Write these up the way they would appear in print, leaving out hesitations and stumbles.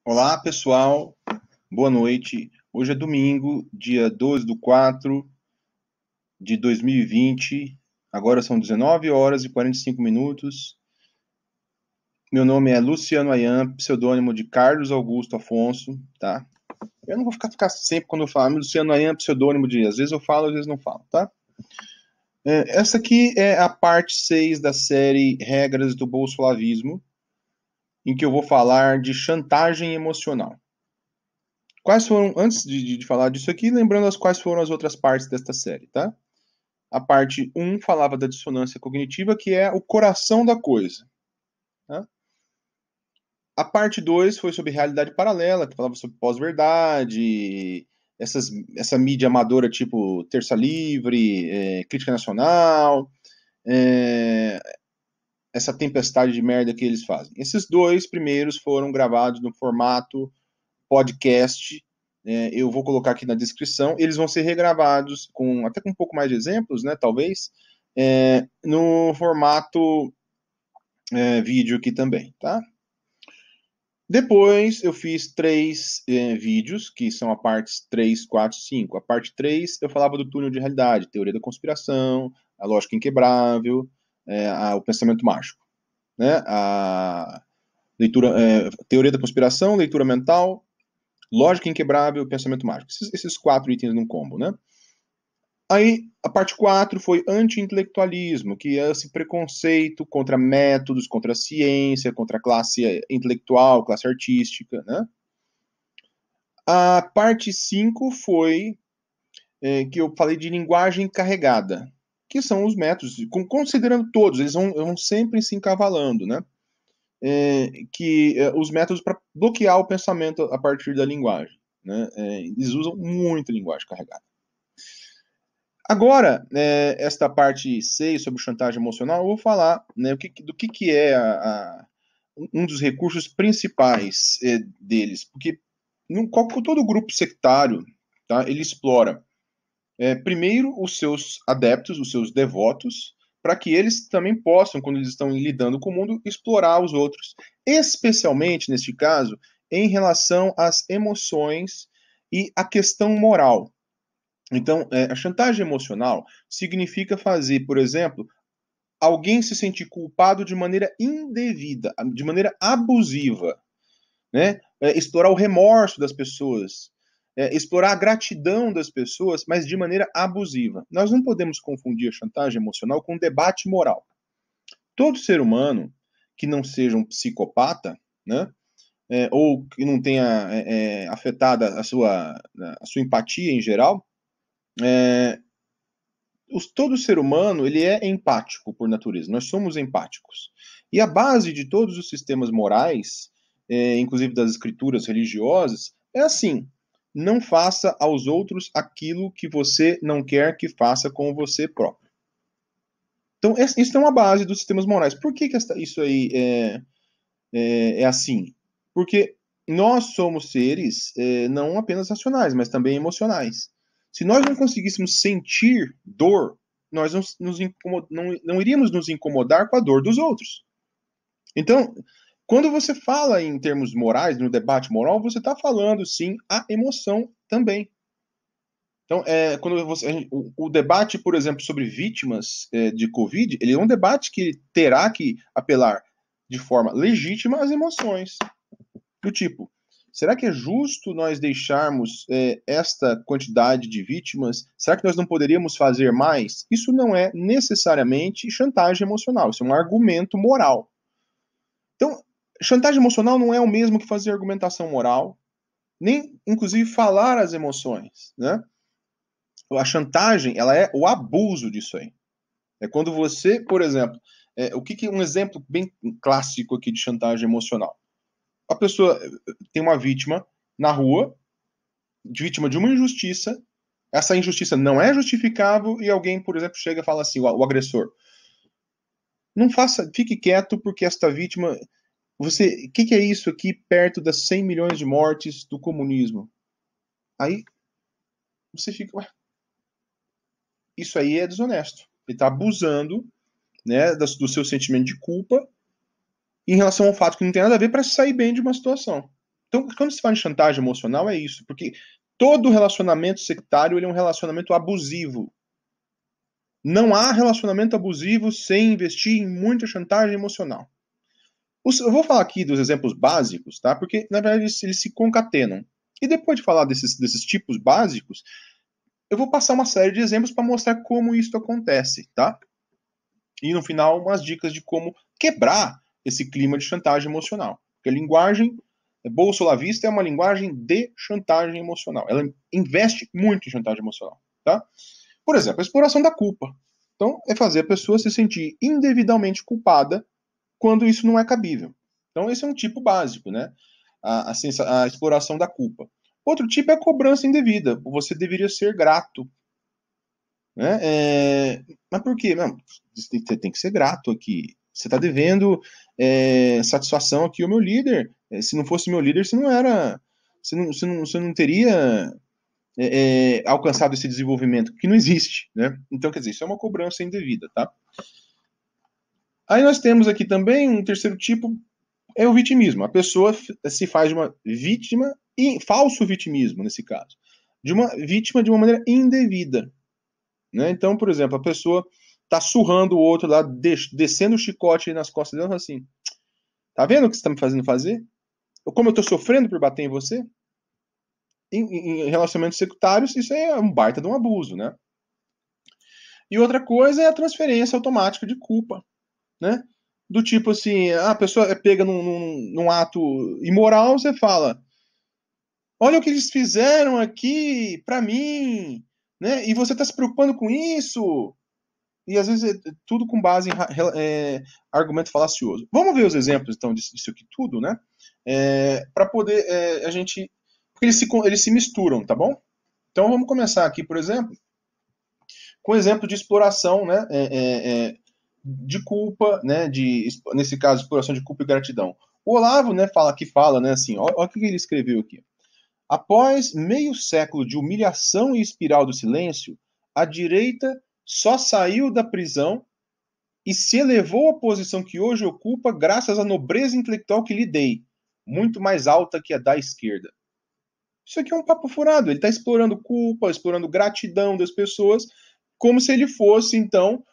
Olá, pessoal. Boa noite. Hoje é domingo, dia 12/4 de 2020. Agora são 19 horas e 45 minutos. Meu nome é Luciano Ayan, pseudônimo de Carlos Augusto Afonso, tá? Eu não vou ficar sempre quando eu falo Luciano Ayan, pseudônimo de... Às vezes eu falo, às vezes não falo, tá? Essa aqui é a parte 6 da série Regras do Bolsolavismo, em que eu vou falar de chantagem emocional. Quais foram, antes de falar disso aqui, lembrando quais foram as outras partes desta série, tá? A parte 1 falava da dissonância cognitiva, que é o coração da coisa. Tá? A parte 2 foi sobre realidade paralela, que falava sobre pós-verdade, essa mídia amadora tipo Terça Livre, Crítica Nacional, essa tempestade de merda que eles fazem. Esses dois primeiros foram gravados no formato podcast. Eu vou colocar aqui na descrição. Eles vão ser regravados até com um pouco mais de exemplos, né? Talvez no formato vídeo aqui também, tá? Depois eu fiz 3 vídeos, que são a partes 3, 4, 5. A parte 3 eu falava do túnel de realidade, teoria da conspiração, a lógica inquebrável, o pensamento mágico, né? A leitura, teoria da conspiração, leitura mental, lógica inquebrável, pensamento mágico. Esses 4 itens num combo, né? Aí, a parte 4 foi anti-intelectualismo, que é esse preconceito contra métodos, contra a ciência, contra a classe intelectual, classe artística, né? A parte 5 foi que eu falei de linguagem carregada, que são os métodos, considerando todos, eles vão sempre se encavalando, né? Os métodos para bloquear o pensamento a partir da linguagem, né? Eles usam muito linguagem carregada. Agora, esta parte 6 sobre chantagem emocional, eu vou falar, né, do que é um dos recursos principais deles. Porque todo grupo sectário, tá, ele explora, primeiro, os seus adeptos, os seus devotos, para que eles também possam, quando eles estão lidando com o mundo, explorar os outros. Especialmente, neste caso, em relação às emoções e à questão moral. Então, a chantagem emocional significa fazer, por exemplo, alguém se sentir culpado de maneira indevida, de maneira abusiva, né? Explorar o remorso das pessoas, explorar a gratidão das pessoas, mas de maneira abusiva. Nós não podemos confundir a chantagem emocional com um debate moral. Todo ser humano que não seja um psicopata, né? Ou que não tenha afetada a sua empatia em geral, todo ser humano ele é empático por natureza. Nós somos empáticos. E a base de todos os sistemas morais, inclusive das escrituras religiosas, é assim: não faça aos outros aquilo que você não quer que faça com você próprio. Então, isso é uma base dos sistemas morais. Por que isso aí é assim? Porque nós somos seres não apenas racionais, mas também emocionais. Se nós não conseguíssemos sentir dor, nós não iríamos nos incomodar com a dor dos outros. Então, quando você fala em termos morais, no debate moral, você está falando, sim, a emoção também. Então, o debate, por exemplo, sobre vítimas de Covid, ele é um debate que terá que apelar de forma legítima às emoções. Do tipo, será que é justo nós deixarmos esta quantidade de vítimas? Será que nós não poderíamos fazer mais? Isso não é necessariamente chantagem emocional, isso é um argumento moral. Então, chantagem emocional não é o mesmo que fazer argumentação moral, nem, inclusive, falar as emoções, né? A chantagem, ela é o abuso disso aí. É quando você, por exemplo, um exemplo bem clássico aqui de chantagem emocional. A pessoa tem uma vítima na rua, vítima de uma injustiça, essa injustiça não é justificável e alguém, por exemplo, chega e fala assim, o agressor, não faça, fique quieto porque esta vítima, o que é isso aqui perto das 100 milhões de mortes do comunismo? Aí você fica, ué, isso aí é desonesto. Ele está abusando, né, do seu sentimento de culpa em relação ao fato que não tem nada a ver para sair bem de uma situação. Então, quando se fala em chantagem emocional, é isso, porque todo relacionamento sectário ele é um relacionamento abusivo. Não há relacionamento abusivo sem investir em muita chantagem emocional. Eu vou falar aqui dos exemplos básicos, tá? Porque, na verdade, eles se concatenam. E depois de falar desses tipos básicos, eu vou passar uma série de exemplos para mostrar como isso acontece, tá? E no final, umas dicas de como quebrar esse clima de chantagem emocional. Porque a linguagem bolsolavista é uma linguagem de chantagem emocional. Ela investe muito em chantagem emocional, tá? Por exemplo, a exploração da culpa. Então, é fazer a pessoa se sentir indevidamente culpada quando isso não é cabível. Então, esse é um tipo básico, né? A exploração da culpa. Outro tipo é a cobrança indevida. Você deveria ser grato. Né? Mas por quê? Não, você tem que ser grato aqui. Você está devendo satisfação aqui ao meu líder. Se não fosse meu líder, você não era. Você não teria alcançado esse desenvolvimento, que não existe. Né? Então, quer dizer, isso é uma cobrança indevida. Tá? Aí nós temos aqui também um terceiro tipo, é o vitimismo. A pessoa se faz de uma vítima, e falso vitimismo nesse caso, de uma vítima de uma maneira indevida. Né? Então, por exemplo, a pessoa tá surrando o outro lá, descendo o chicote nas costas dele, assim, tá vendo o que você tá me fazendo fazer? Como eu tô sofrendo por bater em você? Em relacionamentos sectários, isso é um baita de um abuso, né? E outra coisa é a transferência automática de culpa, né? Do tipo assim, a pessoa é pega num ato imoral, você fala, olha o que eles fizeram aqui pra mim, né? E você tá se preocupando com isso? E às vezes é tudo com base em argumento falacioso. Vamos ver os exemplos, então, disso aqui tudo, né? Para poder a gente. Porque eles se misturam, tá bom? Então vamos começar aqui, por exemplo, com o exemplo de exploração, né? De culpa, né? Nesse caso, exploração de culpa e gratidão. O Olavo, né, fala, né, assim, olha o que ele escreveu aqui. Após meio século de humilhação e espiral do silêncio, a direita só saiu da prisão e se elevou à posição que hoje ocupa graças à nobreza intelectual que lhe dei, muito mais alta que a da esquerda. Isso aqui é um papo furado. Ele está explorando culpa, explorando gratidão das pessoas, como se ele fosse, então,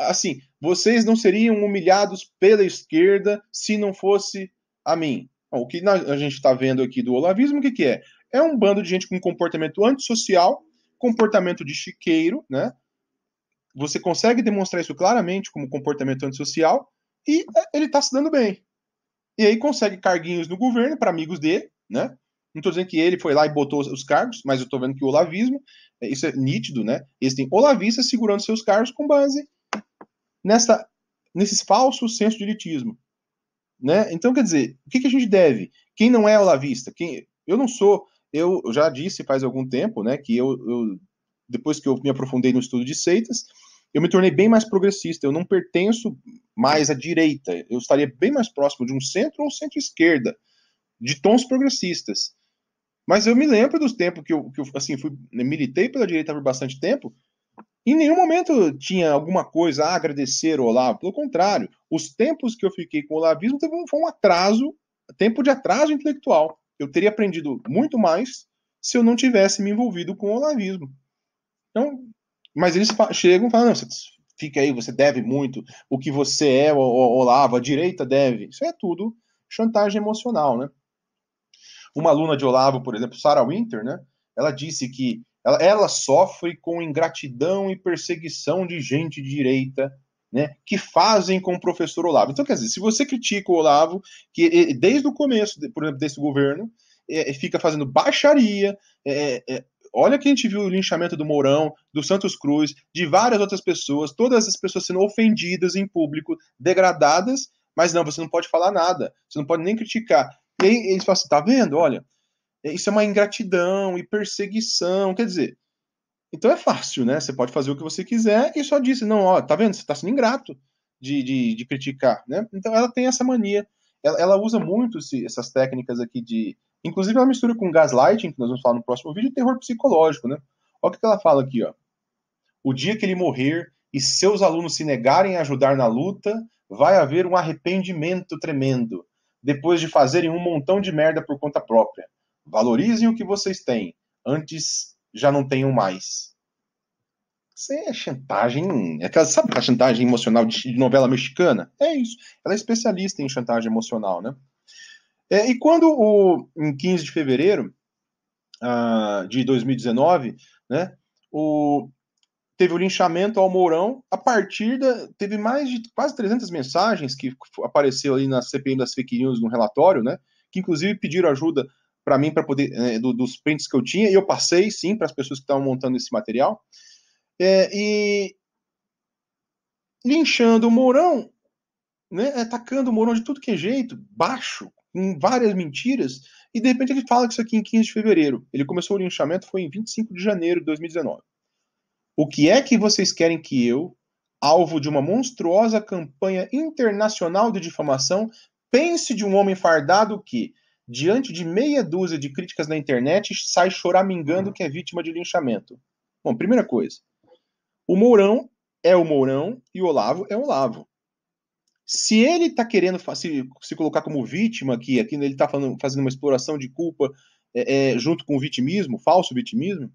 assim, vocês não seriam humilhados pela esquerda se não fosse a mim. Bom, o que a gente está vendo aqui do olavismo, o que é? É um bando de gente com comportamento antissocial, comportamento de chiqueiro, né? Você consegue demonstrar isso claramente como comportamento antissocial e ele está se dando bem. E aí consegue carguinhos no governo para amigos dele, né? Não estou dizendo que ele foi lá e botou os cargos, mas eu estou vendo que o olavismo, isso é nítido, né? Eles têm olavistas segurando seus cargos com base nesse falso senso de elitismo. Né? Então, quer dizer, o que a gente deve? Quem não é olavista? Eu não sou, eu já disse faz algum tempo, né, que depois que eu me aprofundei no estudo de seitas, eu me tornei bem mais progressista, eu não pertenço mais à direita, eu estaria bem mais próximo de um centro ou centro-esquerda, de tons progressistas. Mas eu me lembro dos tempos que eu assim, militei pela direita por bastante tempo, em nenhum momento tinha alguma coisa a agradecer ao Olavo. Pelo contrário, os tempos que eu fiquei com o olavismo foi um atraso, tempo de atraso intelectual. Eu teria aprendido muito mais se eu não tivesse me envolvido com o olavismo. Então, mas eles chegam e falam, não, você fica aí, você deve muito, o que você é, o Olavo, a direita deve. Isso é tudo chantagem emocional, né? Uma aluna de Olavo, por exemplo, Sarah Winter, né? Ela disse que ela sofre com ingratidão e perseguição de gente de direita, né, que fazem com o professor Olavo. Então, quer dizer, se você critica o Olavo, que desde o começo, por exemplo, desse governo, fica fazendo baixaria, olha que a gente viu o linchamento do Mourão, do Santos Cruz, de várias outras pessoas, todas as pessoas sendo ofendidas em público, degradadas, mas não, você não pode falar nada, você não pode nem criticar. E aí eles falam assim, tá vendo? Olha, isso é uma ingratidão e perseguição, quer dizer, então é fácil, né? Você pode fazer o que você quiser e só disse, não, ó, tá vendo? Você tá sendo ingrato de criticar, né? Então ela tem essa mania. Ela usa muito essas técnicas aqui de... Inclusive ela mistura com gaslighting, que nós vamos falar no próximo vídeo, e terror psicológico, né? Olha o que ela fala aqui, ó. O dia que ele morrer e seus alunos se negarem a ajudar na luta, vai haver um arrependimento tremendo. depois de fazerem um montão de merda por conta própria. Valorizem o que vocês têm, antes já não tenham mais. Isso é chantagem. Sabe aquela chantagem emocional de novela mexicana? É isso. Ela é especialista em chantagem emocional, né? E quando, em 15 de fevereiro de 2019, né, teve o linchamento ao Mourão, teve mais de quase 300 mensagens que apareceu ali na CPI das fake news no relatório, né, que inclusive pediram ajuda para mim, para poder, dos prints que eu tinha, e eu passei, sim, para as pessoas que estavam montando esse material, e linchando o Mourão, né, atacando o Mourão de tudo que é jeito, baixo, com várias mentiras, e de repente ele fala que isso aqui em 15 de fevereiro. Ele começou o linchamento, foi em 25 de janeiro de 2019. O que é que vocês querem que eu, alvo de uma monstruosa campanha internacional de difamação, pense de um homem fardado que, diante de meia dúzia de críticas na internet, sai choramingando que é vítima de linchamento? Bom, primeira coisa, o Mourão é o Mourão e o Olavo é o Olavo. Se ele está querendo se colocar como vítima aqui ele está fazendo uma exploração de culpa junto com o vitimismo, falso vitimismo,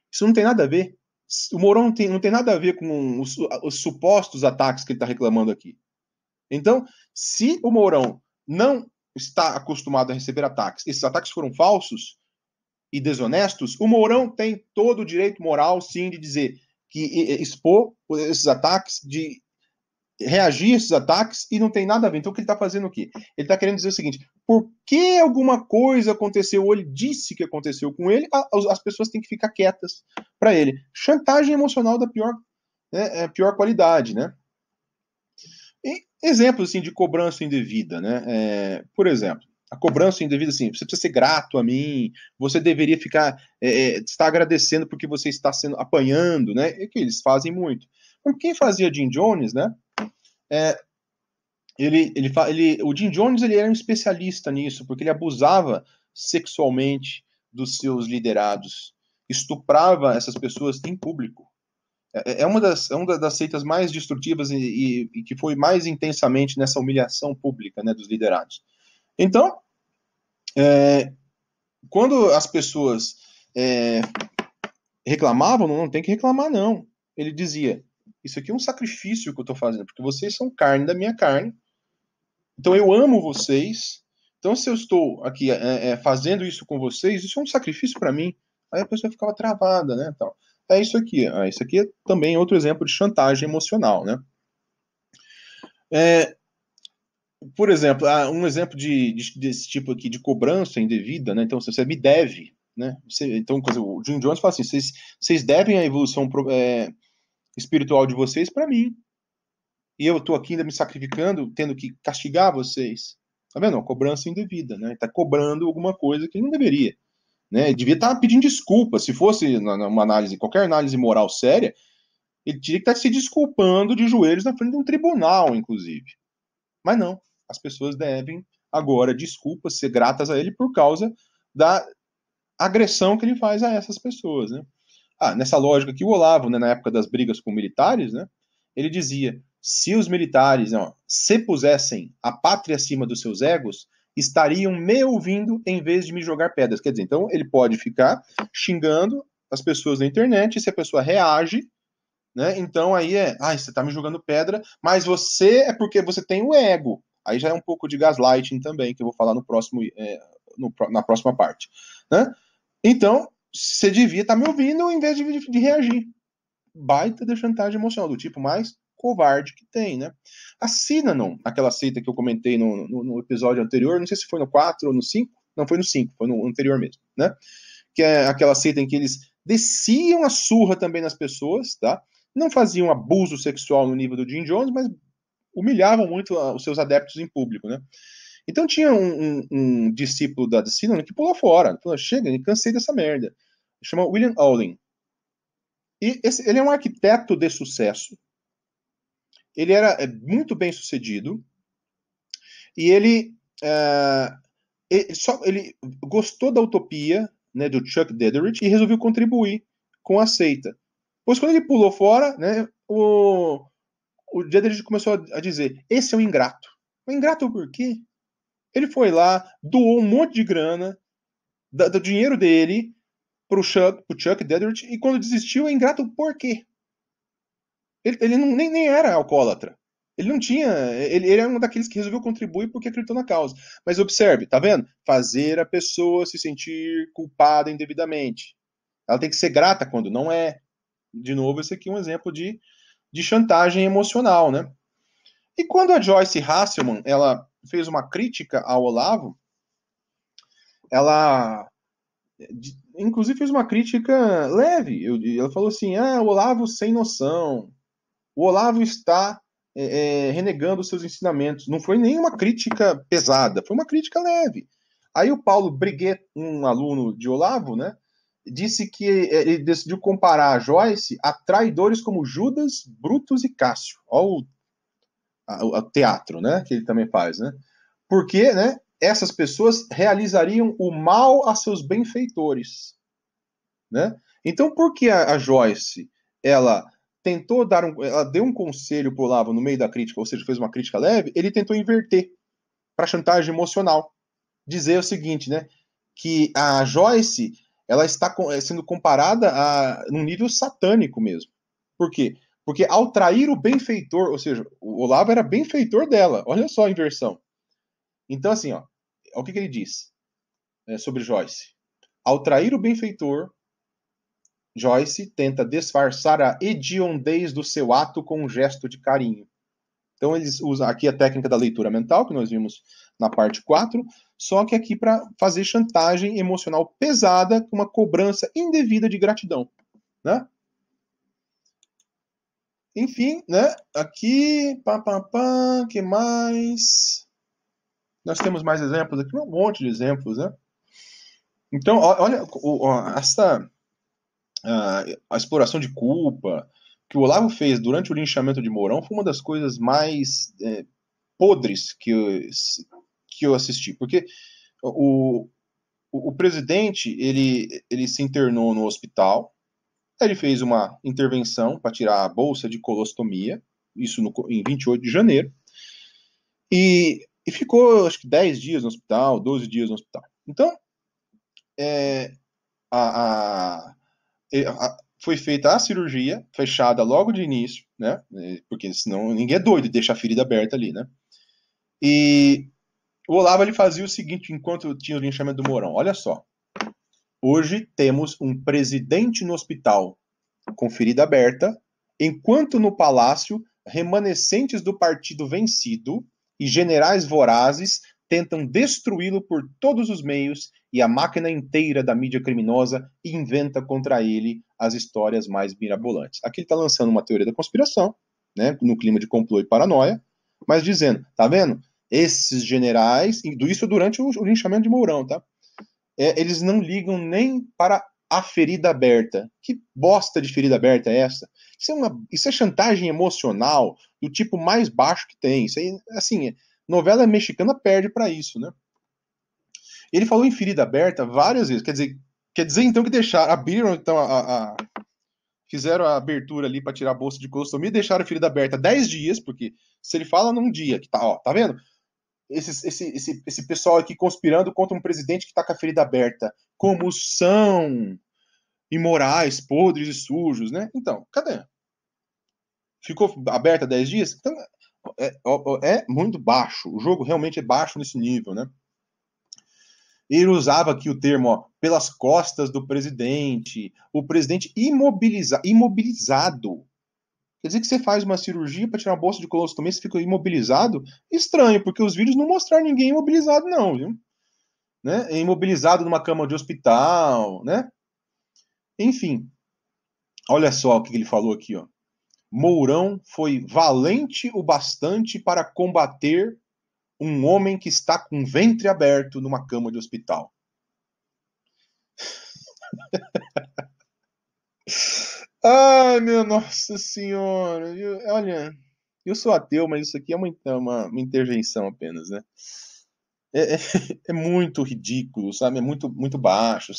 isso não tem nada a ver. O Mourão não tem nada a ver com os supostos ataques que ele está reclamando aqui. Então, se o Mourão não está acostumado a receber ataques, esses ataques foram falsos e desonestos, o Mourão tem todo o direito moral, sim, de dizer que expor esses ataques, de reagir a esses ataques, e não tem nada a ver. Então, o que ele está fazendo aqui? Ele está querendo dizer o seguinte: por que alguma coisa aconteceu, ou ele disse que aconteceu com ele, as pessoas têm que ficar quietas para ele. Chantagem emocional da pior qualidade, né? E exemplos assim, de cobrança indevida, né? Por exemplo, a cobrança indevida, assim, você precisa ser grato a mim, você deveria estar agradecendo porque você está apanhando, né? É que eles fazem muito. Então, quem fazia Jim Jones, né? O Jim Jones ele era um especialista nisso, porque ele abusava sexualmente dos seus liderados, estuprava essas pessoas em público. É uma das seitas mais destrutivas e que foi mais intensamente nessa humilhação pública, né, dos liderados. Então, quando as pessoas reclamavam, não tem que reclamar, não. Ele dizia: isso aqui é um sacrifício que eu estou fazendo, porque vocês são carne da minha carne, então eu amo vocês, então se eu estou aqui fazendo isso com vocês, isso é um sacrifício para mim. Aí a pessoa ficava travada, né? Então, é isso aqui. Isso aqui é também outro exemplo de chantagem emocional, né? Por exemplo, um exemplo desse tipo aqui de cobrança indevida, né? Então, você me deve, né? Então, o Jim Jones fala assim: vocês devem a evolução espiritual de vocês para mim. E eu estou aqui ainda me sacrificando, tendo que castigar vocês. Tá vendo? Cobrança indevida, né? Está cobrando alguma coisa que ele não deveria. Né? Ele devia estar pedindo desculpa. Se fosse uma análise, qualquer análise moral séria, ele teria que estar se desculpando de joelhos na frente de um tribunal, inclusive. Mas não. As pessoas devem agora desculpas, ser gratas a ele por causa da agressão que ele faz a essas pessoas, né? Nessa lógica que o Olavo, né, na época das brigas com militares, né, ele dizia: se os militares se pusessem a pátria acima dos seus egos, estariam me ouvindo em vez de me jogar pedras. Quer dizer, então ele pode ficar xingando as pessoas na internet, e se a pessoa reage, né, então aí você está me jogando pedra, mas você é porque você tem o ego. Aí já é um pouco de gaslighting também, que eu vou falar na próxima parte. Né? Então, você devia estar me ouvindo em vez de reagir. Baita de chantagem emocional, do tipo mais covarde que tem, né? A Synanon, aquela seita que eu comentei no episódio anterior, não sei se foi no 4 ou no 5, não, foi no 5, foi no anterior mesmo, né? Que é aquela seita em que eles desciam a surra também nas pessoas, tá? Não faziam abuso sexual no nível do Jim Jones, mas humilhavam muito os seus adeptos em público, né? Então tinha um discípulo da Synanon que pulou fora, falou: chega, cansei dessa merda. Chama William Olin. E ele é um arquiteto de sucesso. Ele era muito bem sucedido. E ele gostou da utopia, né, do Chuck Dederich, e resolveu contribuir com a seita. Pois quando ele pulou fora, né, o Dederich começou a dizer: esse é um ingrato. Um ingrato por quê? Ele foi lá, doou um monte de grana, do dinheiro dele, pro Chuck Dedrick, e quando desistiu, é ingrato por quê? Ele nem era alcoólatra. Ele não tinha. Ele era um daqueles que resolveu contribuir porque acreditou na causa. Mas observe, tá vendo? Fazer a pessoa se sentir culpada indevidamente. Ela tem que ser grata quando não é. De novo, esse aqui é um exemplo de chantagem emocional, né? E quando a Joyce Hasselman ela fez uma crítica ao Olavo, ela inclusive fez uma crítica leve. Ela falou assim: o Olavo sem noção, o Olavo está renegando os seus ensinamentos. Não foi nenhuma crítica pesada, foi uma crítica leve. Aí o Paulo Briguet, um aluno de Olavo, né, disse que ele decidiu comparar a Joyce a traidores como Judas, Brutus e Cássio. Olha o teatro, né, que ele também faz, né? Porque, né, essas pessoas realizariam o mal a seus benfeitores, né? Então, por que a Joyce, ela tentou ela deu um conselho pro Olavo no meio da crítica, ou seja, fez uma crítica leve, ele tentou inverter para chantagem emocional, dizer o seguinte, né, que a Joyce, ela está sendo comparada num nível satânico mesmo. Por quê? Porque ao trair o benfeitor, ou seja, o Olavo era benfeitor dela. Olha só a inversão. Então, assim, ó, o que ele diz sobre Joyce? Ao trair o benfeitor, Joyce tenta disfarçar a hediondez do seu ato com um gesto de carinho. Então, eles usam aqui a técnica da leitura mental, que nós vimos na parte 4, só que aqui para fazer chantagem emocional pesada com uma cobrança indevida de gratidão, né? Enfim, né? Aqui, que mais? Nós temos mais exemplos aqui, um monte de exemplos, né? Então, olha, essa a exploração de culpa que o Olavo fez durante o linchamento de Mourão foi uma das coisas mais podres que eu assisti, porque o presidente ele se internou no hospital, ele fez uma intervenção para tirar a bolsa de colostomia, isso em 28 de janeiro, e ficou acho que 10 dias no hospital, 12 dias no hospital. Então, a, foi feita a cirurgia, fechada logo de início, né? Porque senão ninguém é doido de deixar a ferida aberta ali, né? E o Olavo ele fazia o seguinte enquanto tinha o linchamento do Mourão. Olha só. Hoje temos um presidente no hospital com ferida aberta, enquanto no palácio remanescentes do partido vencido e generais vorazes tentam destruí-lo por todos os meios e a máquina inteira da mídia criminosa inventa contra ele as histórias mais mirabolantes. Aqui ele está lançando uma teoria da conspiração, né, no clima de complô e paranoia, mas dizendo, tá vendo? Esses generais, isso durante o linchamento de Mourão, tá? Eles não ligam nem para a ferida aberta. Que bosta de ferida aberta é essa? Isso é chantagem emocional do tipo mais baixo que tem. Isso aí, assim, novela mexicana perde para isso, né? Ele falou em ferida aberta várias vezes. Quer dizer então que abriram então fizeram a abertura ali para tirar a bolsa de colostomia e deixaram a ferida aberta 10 dias, porque se ele fala num dia que tá vendo? Esse pessoal aqui conspirando contra um presidente que está com a ferida aberta. Como são imorais, podres e sujos, né? Então, cadê? Ficou aberta 10 dias? Então, é muito baixo. O jogo realmente é baixo nesse nível, né? Ele usava aqui o termo, ó, pelas costas do presidente, o presidente imobilizado. Quer dizer que você faz uma cirurgia para tirar uma bolsa de colostomia, você fica imobilizado? Estranho, porque os vídeos não mostraram ninguém imobilizado, não, viu? Né? Imobilizado numa cama de hospital, né? Enfim, olha só o que ele falou aqui, ó. Mourão foi valente o bastante para combater um homem que está com o ventre aberto numa cama de hospital. Ai, meu Nossa Senhora. Olha, eu sou ateu, mas isso aqui é uma interjeição apenas, né? É muito ridículo, sabe? É muito, muito baixo.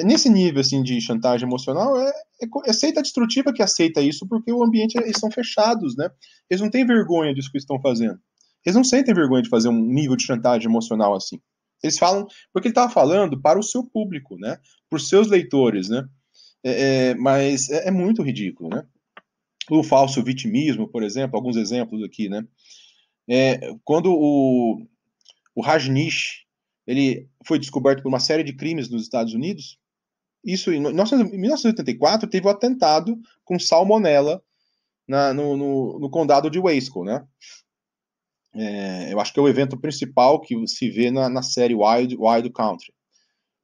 Nesse nível assim, de chantagem emocional, é seita destrutiva que aceita isso porque o ambiente, eles são fechados, né? Eles não têm vergonha disso que estão fazendo. Eles não sentem vergonha de fazer um nível de chantagem emocional assim. Eles falam porque ele estava falando para o seu público, né? Para os seus leitores, né? Mas é muito ridículo, né? O falso vitimismo, por exemplo, alguns exemplos aqui, né? Quando o Rajneesh ele foi descoberto por uma série de crimes nos Estados Unidos, isso em 1984 teve o atentado com salmonela no condado de Wasco, né? Eu acho que é o evento principal que se vê na série Wild Country.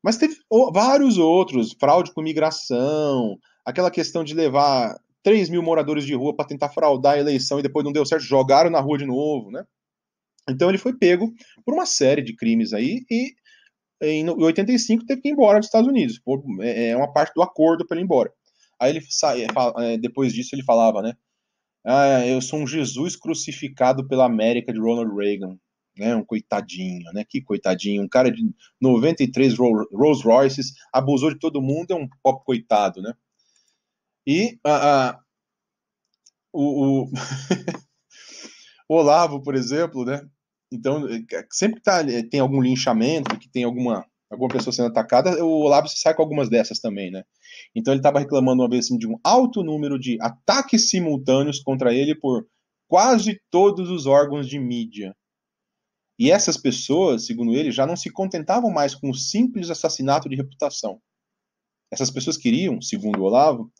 Mas teve vários outros, fraude com imigração, aquela questão de levar 3 mil moradores de rua para tentar fraudar a eleição e depois não deu certo, jogaram na rua de novo, né? Então ele foi pego por uma série de crimes aí e em 85 teve que ir embora dos Estados Unidos. É uma parte do acordo para ele ir embora. Aí ele depois disso ele falava, né? Eu sou um Jesus crucificado pela América de Ronald Reagan. Né, um coitadinho, né? Que coitadinho. Um cara de 93 Rolls Royces, abusou de todo mundo, é um pobre coitado, né? E o o Olavo, por exemplo, né? Então, sempre que tem algum linchamento, que tem alguma pessoa sendo atacada, o Olavo sai com algumas dessas também, né? Então ele estava reclamando uma vez assim, de um alto número de ataques simultâneos contra ele por quase todos os órgãos de mídia. E essas pessoas, segundo ele, já não se contentavam mais com o simples assassinato de reputação. Essas pessoas queriam, segundo o Olavo,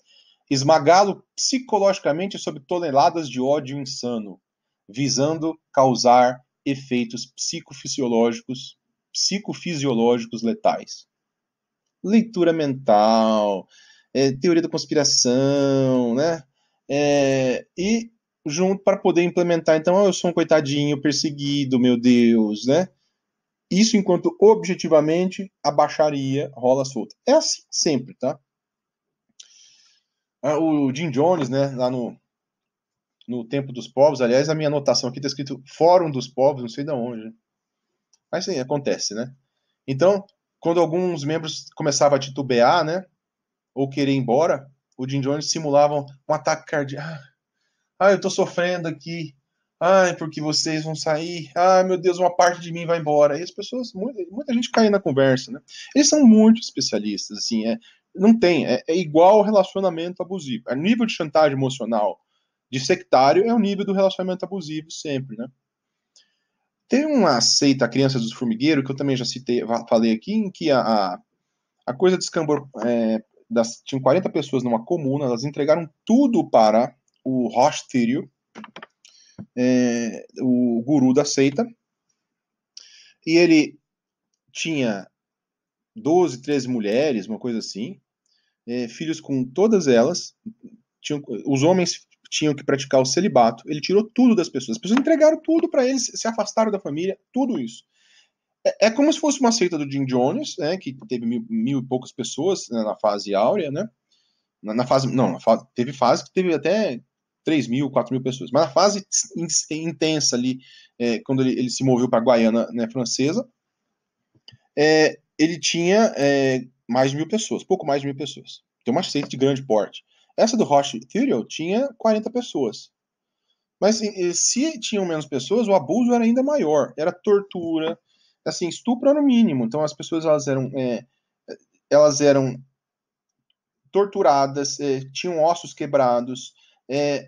esmagá-lo psicologicamente sob toneladas de ódio insano, visando causar efeitos psicofisiológicos letais. Leitura mental, teoria da conspiração, né? E junto para poder implementar, então, eu sou um coitadinho perseguido, meu Deus, né? Isso enquanto objetivamente a baixaria rola solta. É assim sempre, tá? O Jim Jones, né, lá no Tempo dos Povos, aliás, a minha anotação aqui está escrito Fórum dos Povos, não sei de onde. Mas sim, acontece, né? Então, quando alguns membros começavam a titubear, né, ou querer ir embora, o Jim Jones simulava um ataque cardíaco. Eu tô sofrendo aqui. Porque vocês vão sair. Meu Deus, uma parte de mim vai embora. E as pessoas, muita gente cai na conversa, né? Eles são muito especialistas, assim, não tem, é igual relacionamento abusivo. O nível de chantagem emocional de sectário é o nível do relacionamento abusivo sempre, né? Tem uma seita, a Crianças dos Formigueiros, que eu também já falei aqui, em que a coisa descambou, tinham 40 pessoas numa comuna, elas entregaram tudo para o Rosh Thirio, o guru da seita, e ele tinha 12, 13 mulheres, uma coisa assim, filhos com todas elas, os homens tinham que praticar o celibato, ele tirou tudo das pessoas, as pessoas entregaram tudo para eles, se afastaram da família, tudo isso. É como se fosse uma seita do Jim Jones, né, que teve mil e poucas pessoas, né, na fase áurea, né, teve fase que teve até 3 mil, 4 mil pessoas, mas na fase intensa ali, quando ele se moveu para a Guiana, né, francesa, ele tinha mais de 1.000 pessoas, pouco mais de 1.000 pessoas. Tem uma seita de grande porte. Essa do Rosh Thirio tinha 40 pessoas. Mas se tinham menos pessoas, o abuso era ainda maior. Era tortura, assim, estupro era o mínimo. Então as pessoas elas eram torturadas, tinham ossos quebrados.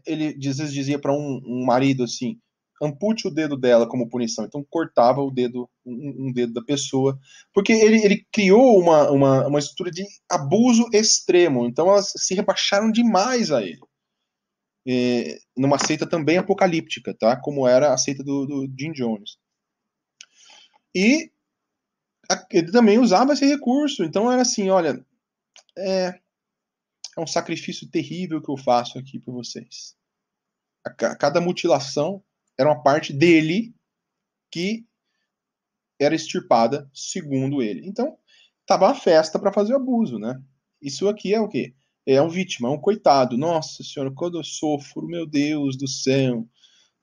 Ele às vezes dizia para um marido assim: ampute o dedo dela como punição. Então cortava o dedo, um dedo da pessoa, porque ele criou uma estrutura de abuso extremo. Então elas se rebaixaram demais a ele. Numa seita também apocalíptica, tá? Como era a seita do Jim Jones. E ele também usava esse recurso. Então era assim, olha, é um sacrifício terrível que eu faço aqui por vocês. Cada mutilação era uma parte dele que era extirpada, segundo ele. Então, tava uma festa para fazer o abuso, né? Isso aqui é o quê? É um vítima, é um coitado. Nossa senhora, quando eu sofro, meu Deus do céu,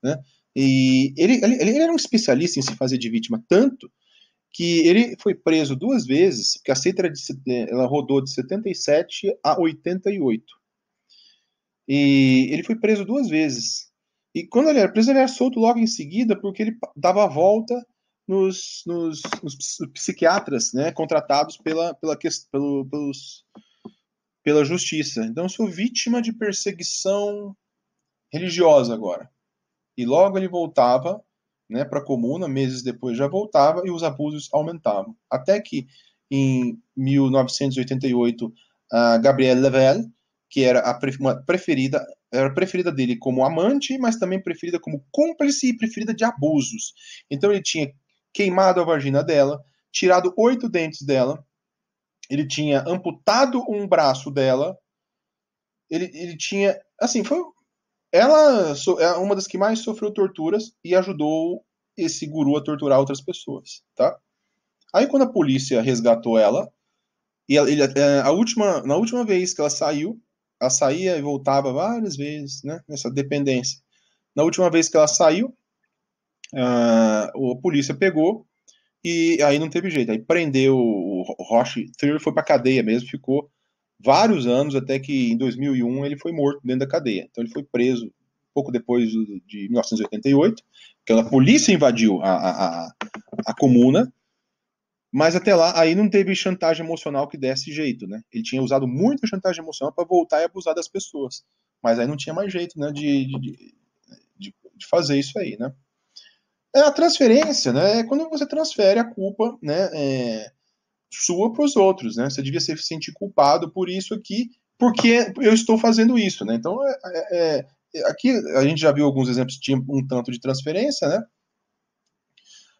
né? E ele era um especialista em se fazer de vítima, tanto que ele foi preso 2 vezes, porque a seita ela rodou de 77 a 88. E ele foi preso 2 vezes. E quando ele era preso, ele era solto logo em seguida, porque ele dava a volta nos psiquiatras, né, contratados pela justiça. Então, eu sou vítima de perseguição religiosa agora. E logo ele voltava, né, para a comuna, meses depois já voltava, e os abusos aumentavam. Até que, em 1988, a Gabrielle Level, que era uma preferida, era preferida dele como amante, mas também preferida como cúmplice e preferida de abusos. Então ele tinha queimado a vagina dela, tirado 8 dentes dela, ele tinha amputado um braço dela, ele tinha, assim, ela é uma das que mais sofreu torturas e ajudou esse guru a torturar outras pessoas, tá? Aí quando a polícia resgatou ela, e na última vez que ela saía e voltava várias vezes, né, nessa dependência. Na última vez que ela saiu, a polícia pegou e aí não teve jeito. Aí prendeu o Roche Thur, foi pra cadeia mesmo, ficou vários anos, até que em 2001 ele foi morto dentro da cadeia. Então ele foi preso pouco depois de 1988, que a polícia invadiu a comuna, mas até lá aí não teve chantagem emocional que desse jeito, né? Ele tinha usado muito chantagem emocional para voltar e abusar das pessoas, mas aí não tinha mais jeito, né, de fazer isso aí, né? É a transferência, né? É quando você transfere a culpa, né? Sua para os outros, né? Você devia se sentir culpado por isso aqui, porque eu estou fazendo isso, né? Então, aqui a gente já viu alguns exemplos, tinha um tanto de transferência, né?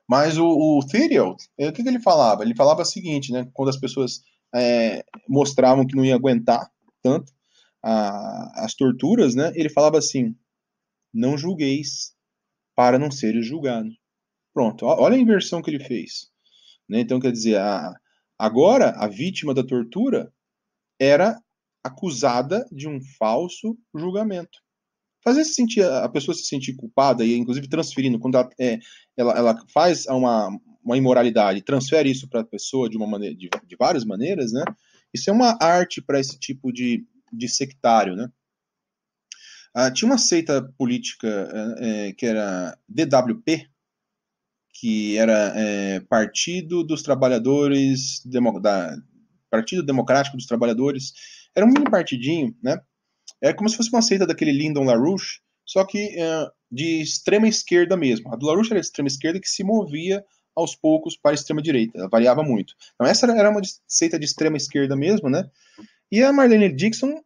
Mas o Theriot, o que ele falava? Ele falava o seguinte, né? Quando as pessoas mostravam que não ia aguentar tanto as torturas, né? Ele falava assim: não julgueis para não seres julgados. Pronto, olha a inversão que ele fez. Né? Então, quer dizer, agora a vítima da tortura era acusada de um falso julgamento. Fazer a pessoa se sentir culpada, e inclusive transferindo, quando ela faz uma imoralidade, transfere isso para a pessoa de uma maneira, de várias maneiras, né? Isso é uma arte para esse tipo de sectário, né? Tinha uma seita política que era DWP, que era Partido dos Trabalhadores, Partido Democrático dos Trabalhadores. Era um mini partidinho, né? É como se fosse uma seita daquele Lyndon LaRouche, só que de extrema esquerda mesmo. A do LaRouche era de extrema esquerda que se movia aos poucos para a extrema direita. Ela variava muito. Então essa era uma seita de extrema esquerda mesmo, né? E a Marlene Dixon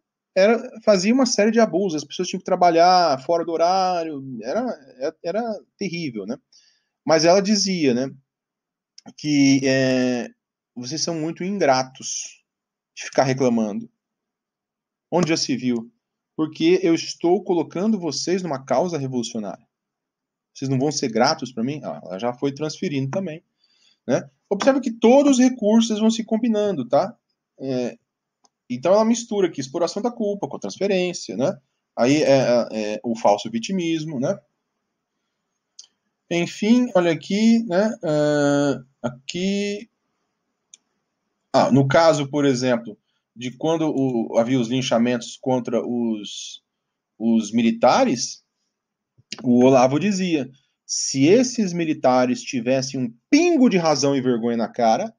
fazia uma série de abusos. As pessoas tinham que trabalhar fora do horário. Era terrível, né? Mas ela dizia, né, que vocês são muito ingratos de ficar reclamando. Onde já se viu? Porque eu estou colocando vocês numa causa revolucionária. Vocês não vão ser gratos para mim? Ela já foi transferindo também. Né? Observe que todos os recursos vão se combinando, tá? Então ela mistura aqui exploração da culpa com a transferência, né? Aí o falso vitimismo, né? Enfim, olha aqui, né? Aqui. No caso, por exemplo, de quando havia os linchamentos contra os militares, o Olavo dizia: se esses militares tivessem um pingo de razão e vergonha na cara,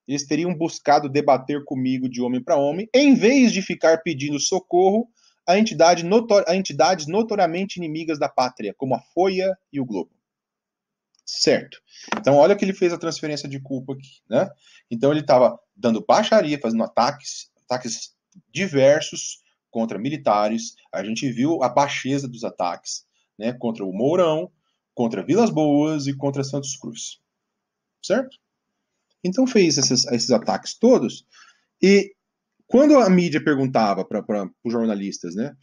eles teriam buscado debater comigo de homem para homem, em vez de ficar pedindo socorro a entidades notoriamente inimigas da pátria, como a Folha e o Globo. Certo. Então, olha que ele fez a transferência de culpa aqui, né? Então, ele estava dando baixaria, fazendo ataques diversos contra militares. A gente viu a baixeza dos ataques, né? Contra o Mourão, contra Vilas Boas e contra Santos Cruz. Certo? Então, fez esses ataques todos. E quando a mídia perguntava para os jornalistas, né?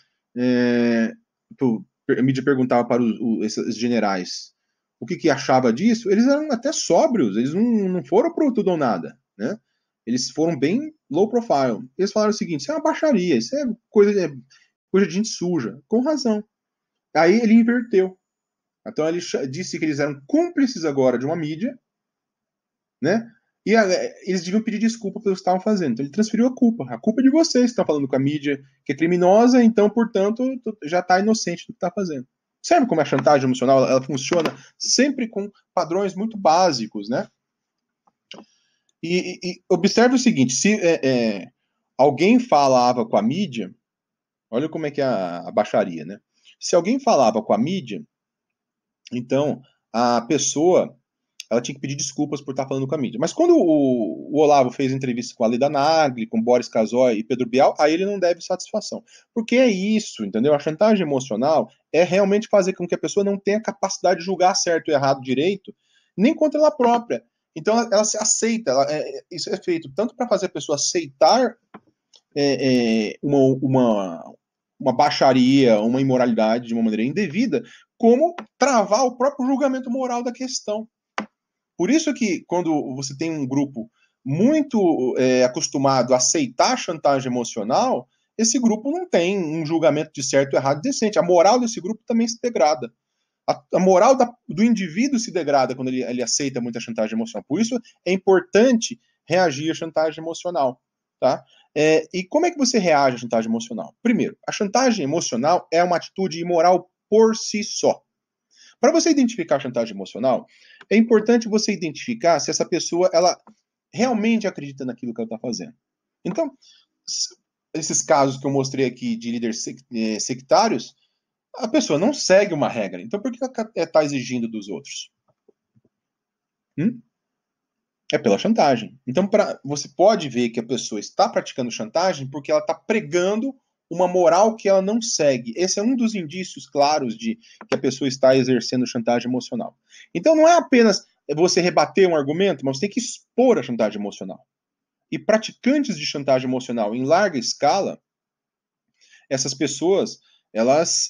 A mídia perguntava para esses generais o que achava disso, eles eram até sóbrios, eles não foram pro tudo ou nada, né? Eles foram bem low profile. Eles falaram o seguinte: isso é uma baixaria, isso é coisa de gente suja. Com razão. Aí ele inverteu. Então ele disse que eles eram cúmplices agora de uma mídia, né? E eles deviam pedir desculpa pelo que estavam fazendo. Então ele transferiu a culpa. A culpa é de vocês que estão falando com a mídia que é criminosa, então, portanto, já está inocente do que está fazendo. Observe como a chantagem emocional ela funciona sempre com padrões muito básicos, né? E observe o seguinte, se alguém falava com a mídia, olha como é que é a baixaria, né? Se alguém falava com a mídia, então a pessoa ela tinha que pedir desculpas por estar falando com a mídia. Mas quando o Olavo fez entrevista com a Leda Nagli, com Boris Casoy e Pedro Bial, aí ele não deve satisfação. Porque é isso, entendeu? A chantagem emocional é realmente fazer com que a pessoa não tenha capacidade de julgar certo e errado direito, nem contra ela própria. Então ela se aceita, isso é feito tanto para fazer a pessoa aceitar uma baixaria, uma imoralidade de uma maneira indevida, como travar o próprio julgamento moral da questão. Por isso que quando você tem um grupo muito acostumado a aceitar a chantagem emocional, esse grupo não tem um julgamento de certo, errado e decente. A moral desse grupo também se degrada. A moral do indivíduo se degrada quando ele aceita muita chantagem emocional. Por isso é importante reagir à chantagem emocional. Tá? E como é que você reage à chantagem emocional? Primeiro, a chantagem emocional é uma atitude imoral por si só. Para você identificar a chantagem emocional, é importante você identificar se essa pessoa ela realmente acredita naquilo que ela está fazendo. Então, esses casos que eu mostrei aqui de líderes sectários, a pessoa não segue uma regra. Então, por que ela está exigindo dos outros? É pela chantagem. Então, você pode ver que a pessoa está praticando chantagem porque ela está pregando uma moral que ela não segue. Esse é um dos indícios claros de que a pessoa está exercendo chantagem emocional. Então, não é apenas você rebater um argumento, mas você tem que expor a chantagem emocional. E praticantes de chantagem emocional em larga escala, essas pessoas, elas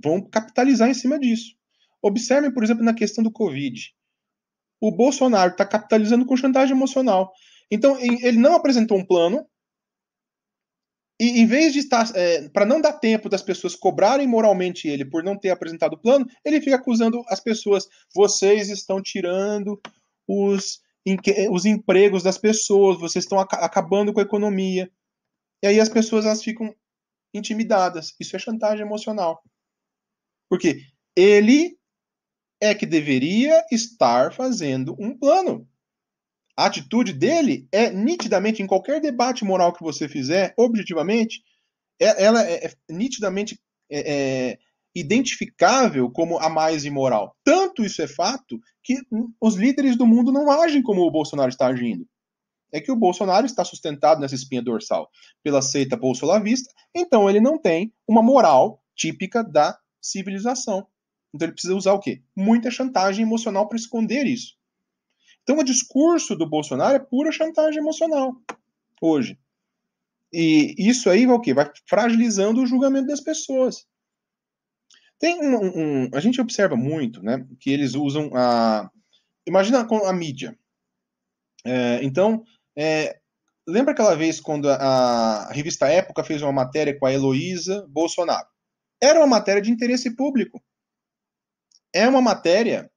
vão capitalizar em cima disso. Observem, por exemplo, na questão do Covid. O Bolsonaro está capitalizando com chantagem emocional. Então, ele não apresentou um plano, e em vez de estar, para não dar tempo das pessoas cobrarem moralmente ele por não ter apresentado o plano, ele fica acusando as pessoas. Vocês estão tirando os empregos das pessoas, vocês estão acabando com a economia. E aí as pessoas elas ficam intimidadas. Isso é chantagem emocional. Porque ele é que deveria estar fazendo um plano. A atitude dele é nitidamente, em qualquer debate moral que você fizer, objetivamente, ela é nitidamente identificável como a mais imoral. Tanto isso é fato que os líderes do mundo não agem como o Bolsonaro está agindo. É que o Bolsonaro está sustentado nessa espinha dorsal pela seita bolsolavista, então ele não tem uma moral típica da civilização. Então ele precisa usar o quê? Muita chantagem emocional para esconder isso. Então, o discurso do Bolsonaro é pura chantagem emocional hoje. E isso aí vai o quê? Vai fragilizando o julgamento das pessoas. Tem a gente observa muito, né, que eles usam imagina com a mídia. Então, lembra aquela vez quando a revista Época fez uma matéria com a Heloísa Bolsonaro? Era uma matéria de interesse público. É uma matéria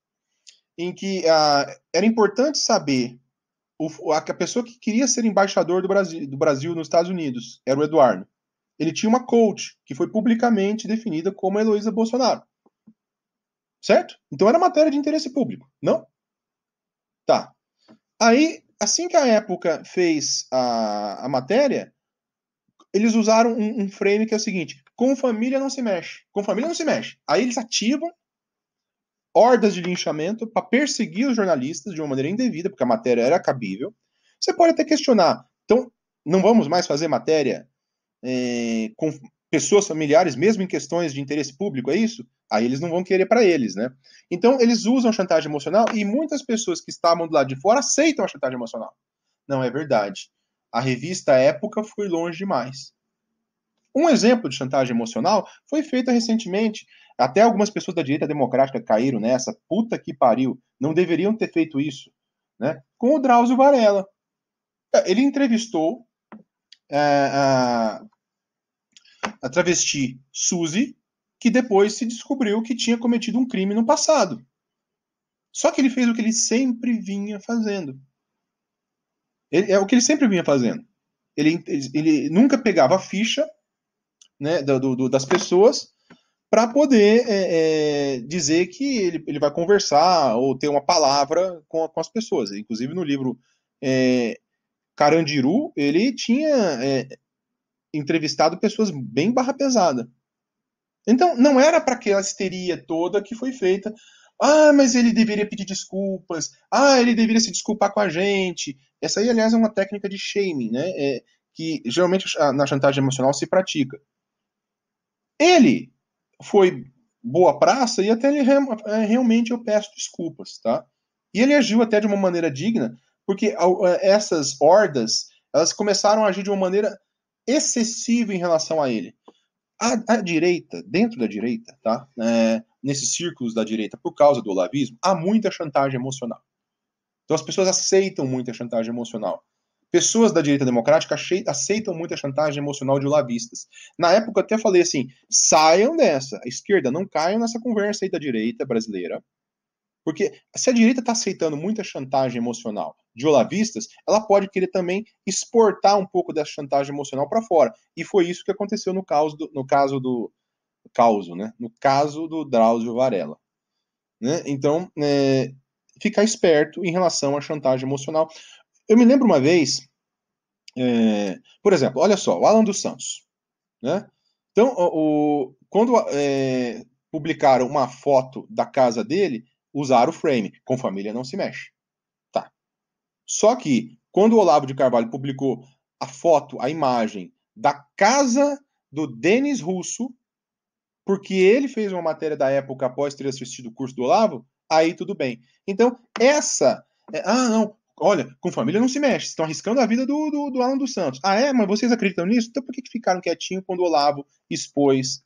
em que era importante saber a pessoa que queria ser embaixador do Brasil nos Estados Unidos era o Eduardo. Ele tinha uma coach que foi publicamente definida como a Heloísa Bolsonaro. Certo? Então era matéria de interesse público, não? Tá. Aí, assim que a Época fez a matéria, eles usaram um frame que é o seguinte: com família não se mexe. Com família não se mexe. Aí eles ativam hordas de linchamento para perseguir os jornalistas de uma maneira indevida, porque a matéria era cabível. Você pode até questionar. Então, não vamos mais fazer matéria com pessoas familiares, mesmo em questões de interesse público, é isso? Aí eles não vão querer para eles, né? Então, eles usam chantagem emocional e muitas pessoas que estavam do lado de fora aceitam a chantagem emocional. Não é verdade. A revista Época foi longe demais. Um exemplo de chantagem emocional foi feito recentemente. Até algumas pessoas da direita democrática caíram nessa. Puta que pariu. Não deveriam ter feito isso. Né? Com o Drauzio Varela. Ele entrevistou a travesti Suzy, que depois se descobriu que tinha cometido um crime no passado. Só que ele fez o que ele sempre vinha fazendo. É o que ele sempre vinha fazendo. Ele nunca pegava a ficha, né, das pessoas, para poder dizer que ele vai conversar ou ter uma palavra com as pessoas. Inclusive no livro Carandiru, ele tinha entrevistado pessoas bem barra pesada. Então, não era para aquela histeria toda que foi feita. Ah, mas ele deveria pedir desculpas. Ah, ele deveria se desculpar com a gente. Essa aí, aliás, é uma técnica de shaming, né? Que geralmente na chantagem emocional se pratica. Ele foi boa praça e até ele realmente eu peço desculpas, tá? E ele agiu até de uma maneira digna, porque essas hordas, elas começaram a agir de uma maneira excessiva em relação a ele. A direita, dentro da direita, tá? Nesses círculos da direita, por causa do olavismo, há muita chantagem emocional. Então as pessoas aceitam muita chantagem emocional. Pessoas da direita democrática aceitam muita chantagem emocional de olavistas. Na época eu até falei assim, saiam dessa, a esquerda, não caiam nessa conversa aí da direita brasileira, porque se a direita está aceitando muita chantagem emocional de olavistas, ela pode querer também exportar um pouco dessa chantagem emocional para fora. E foi isso que aconteceu no caso do Drauzio Varela. Né? Então, ficar esperto em relação à chantagem emocional. Eu me lembro uma vez, por exemplo, olha só, o Alan dos Santos. Né? Então, quando publicaram uma foto da casa dele, usaram o frame, com família não se mexe. Tá. Só que, quando o Olavo de Carvalho publicou a foto, a imagem da casa do Denis Russo, porque ele fez uma matéria da época após ter assistido o curso do Olavo, aí tudo bem. Então, não, olha, com família não se mexe, estão arriscando a vida do Alan dos Santos. Ah, é? Mas vocês acreditam nisso? Então por que ficaram quietinhos quando o Olavo expôs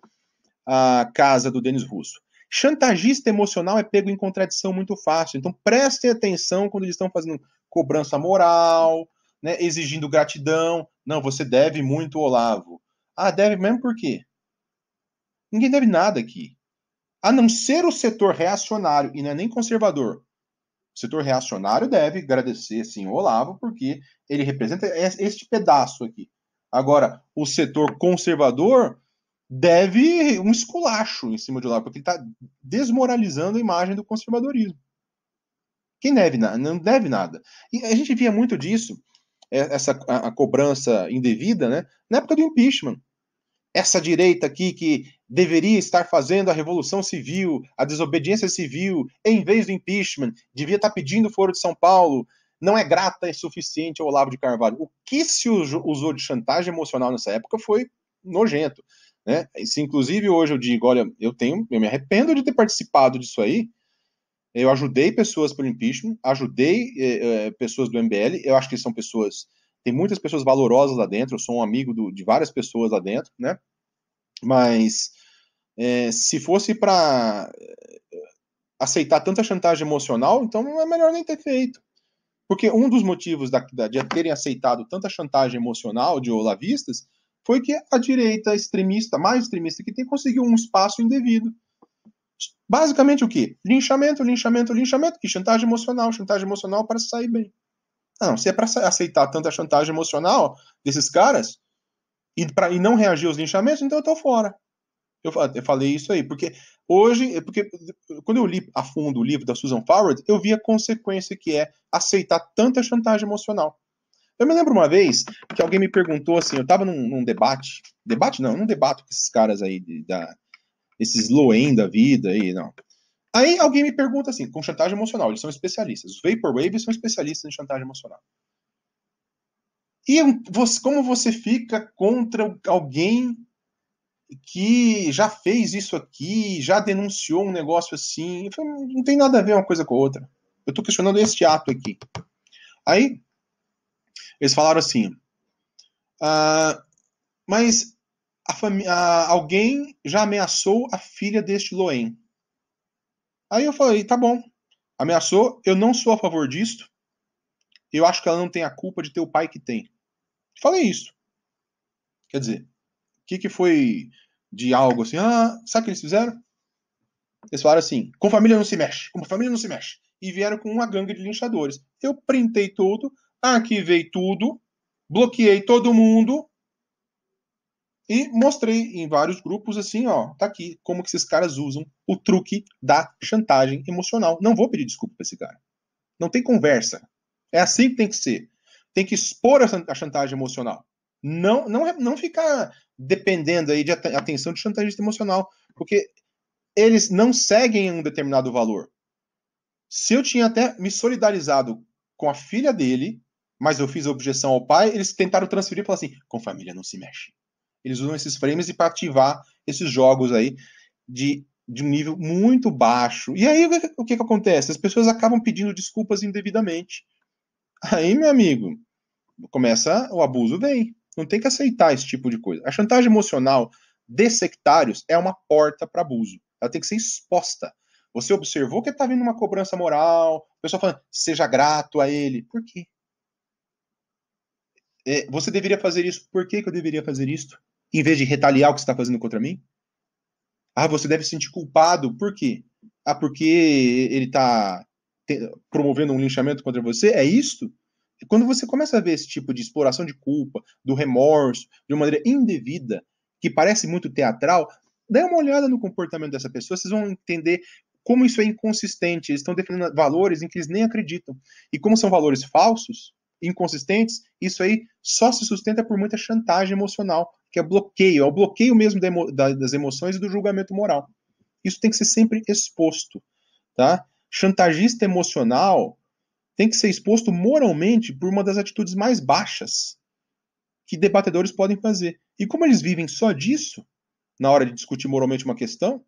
a casa do Denis Russo? Chantagista emocional é pego em contradição muito fácil. Então prestem atenção quando eles estão fazendo cobrança moral, né, exigindo gratidão. Não, você deve muito, Olavo. Ah, deve mesmo por quê? Ninguém deve nada aqui. A não ser o setor reacionário, e não é nem conservador. O setor reacionário deve agradecer, sim, o Olavo, porque ele representa este pedaço aqui. Agora, o setor conservador deve um esculacho em cima de Olavo, porque ele está desmoralizando a imagem do conservadorismo. Quem deve nada? Não deve nada. E a gente via muito disso, a cobrança indevida, né, na época do impeachment. Essa direita aqui que deveria estar fazendo a revolução civil, a desobediência civil, em vez do impeachment, devia estar pedindo o Foro de São Paulo, não é grata e suficiente ao Olavo de Carvalho. O que se usou de chantagem emocional nessa época foi nojento. Né? Se inclusive hoje eu digo, olha, eu me arrependo de ter participado disso aí, eu ajudei pessoas pelo impeachment, ajudei pessoas do MBL, eu acho que são pessoas, tem muitas pessoas valorosas lá dentro, eu sou um amigo de várias pessoas lá dentro, né? Mas se fosse para aceitar tanta chantagem emocional, então não é melhor nem ter feito. Porque um dos motivos de terem aceitado tanta chantagem emocional de olavistas foi que a direita extremista, mais extremista que tem, conseguiu um espaço indevido. Basicamente o quê? Linchamento, linchamento, linchamento e chantagem emocional para sair bem. Não, se é para aceitar tanta chantagem emocional desses caras e não reagir aos linchamentos, então eu tô fora. Eu falei isso aí, porque quando eu li a fundo o livro da Susan Forward, eu vi a consequência que é aceitar tanta chantagem emocional. Eu me lembro uma vez que alguém me perguntou assim, eu tava num debate não, num debate com esses caras aí, esses Loen da vida aí, não. Aí alguém me pergunta assim, com chantagem emocional, eles são especialistas, os Vaporwave são especialistas em chantagem emocional. E como você fica contra alguém que já fez isso aqui, já denunciou um negócio assim? Eu falei, não tem nada a ver uma coisa com a outra. Eu tô questionando este ato aqui. Aí, eles falaram assim, mas alguém já ameaçou a filha deste Loen. Aí eu falei, tá bom, ameaçou, eu não sou a favor disto, eu acho que ela não tem a culpa de ter o pai que tem. Falei isso. Quer dizer, o que foi de algo assim, sabe o que eles fizeram? Eles falaram assim, com família não se mexe, com família não se mexe. E vieram com uma gangue de linchadores. Eu printei tudo, arquivei tudo, bloqueei todo mundo E mostrei em vários grupos assim, ó, tá aqui como que esses caras usam o truque da chantagem emocional. Não vou pedir desculpa pra esse cara. Não tem conversa. É assim que tem que ser. Tem que expor a chantagem emocional. Não ficar dependendo aí de atenção de chantagista emocional, porque eles não seguem um determinado valor. Se eu tinha até me solidarizado com a filha dele, mas eu fiz a objeção ao pai, eles tentaram transferir e falaram assim: com família não se mexe. Eles usam esses frames para ativar esses jogos aí de um nível muito baixo. E aí o que acontece? As pessoas acabam pedindo desculpas indevidamente. Aí, meu amigo, começa o abuso vem. Não tem que aceitar esse tipo de coisa. A chantagem emocional de sectários é uma porta para abuso. Ela tem que ser exposta. Você observou que está vindo uma cobrança moral, o pessoal falando, seja grato a ele. Por quê? Você deveria fazer isso. Por que eu deveria fazer isso? Em vez de retaliar o que você está fazendo contra mim? Ah, você deve se sentir culpado. Por quê? Ah, porque ele está promovendo um linchamento contra você? É isso? Quando você começa a ver esse tipo de exploração de culpa, do remorso, de uma maneira indevida, que parece muito teatral, dê uma olhada no comportamento dessa pessoa, vocês vão entender como isso é inconsistente. Eles estão defendendo valores em que eles nem acreditam. E como são valores falsos, inconsistentes, isso aí só se sustenta por muita chantagem emocional, que é bloqueio, é o bloqueio mesmo das emoções e do julgamento moral. Isso tem que ser sempre exposto, tá? Chantagista emocional tem que ser exposto moralmente por uma das atitudes mais baixas que debatedores podem fazer. E como eles vivem só disso, na hora de discutir moralmente uma questão,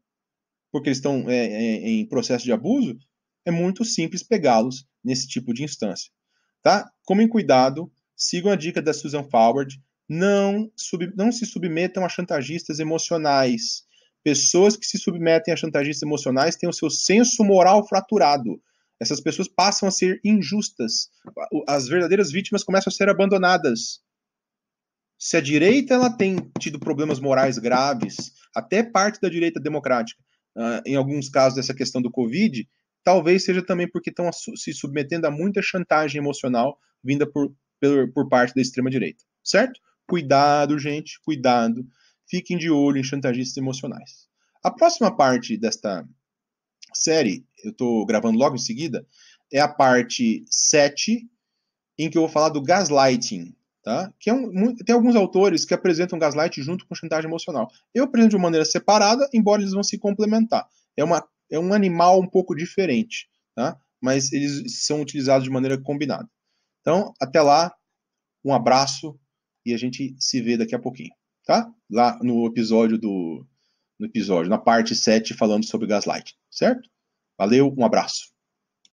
porque eles estão em processo de abuso, é muito simples pegá-los nesse tipo de instância. Tá? Tomem cuidado, sigam a dica da Susan Forward, não se submetam a chantagistas emocionais. Pessoas que se submetem a chantagistas emocionais têm o seu senso moral fraturado. Essas pessoas passam a ser injustas. As verdadeiras vítimas começam a ser abandonadas. Se a direita ela tem tido problemas morais graves, até parte da direita democrática, em alguns casos dessa questão do Covid, talvez seja também porque estão se submetendo a muita chantagem emocional vinda por parte da extrema-direita. Certo? Cuidado, gente, cuidado. Fiquem de olho em chantagistas emocionais. A próxima parte desta série, eu estou gravando logo em seguida, é a parte 7, em que eu vou falar do gaslighting. Tá? Que tem alguns autores que apresentam gaslight junto com chantagem emocional. Eu apresento de uma maneira separada, embora eles vão se complementar. É um animal um pouco diferente, tá? Mas eles são utilizados de maneira combinada. Então, até lá, um abraço e a gente se vê daqui a pouquinho, tá? Lá no episódio na parte 7, falando sobre gaslight, certo? Valeu, um abraço.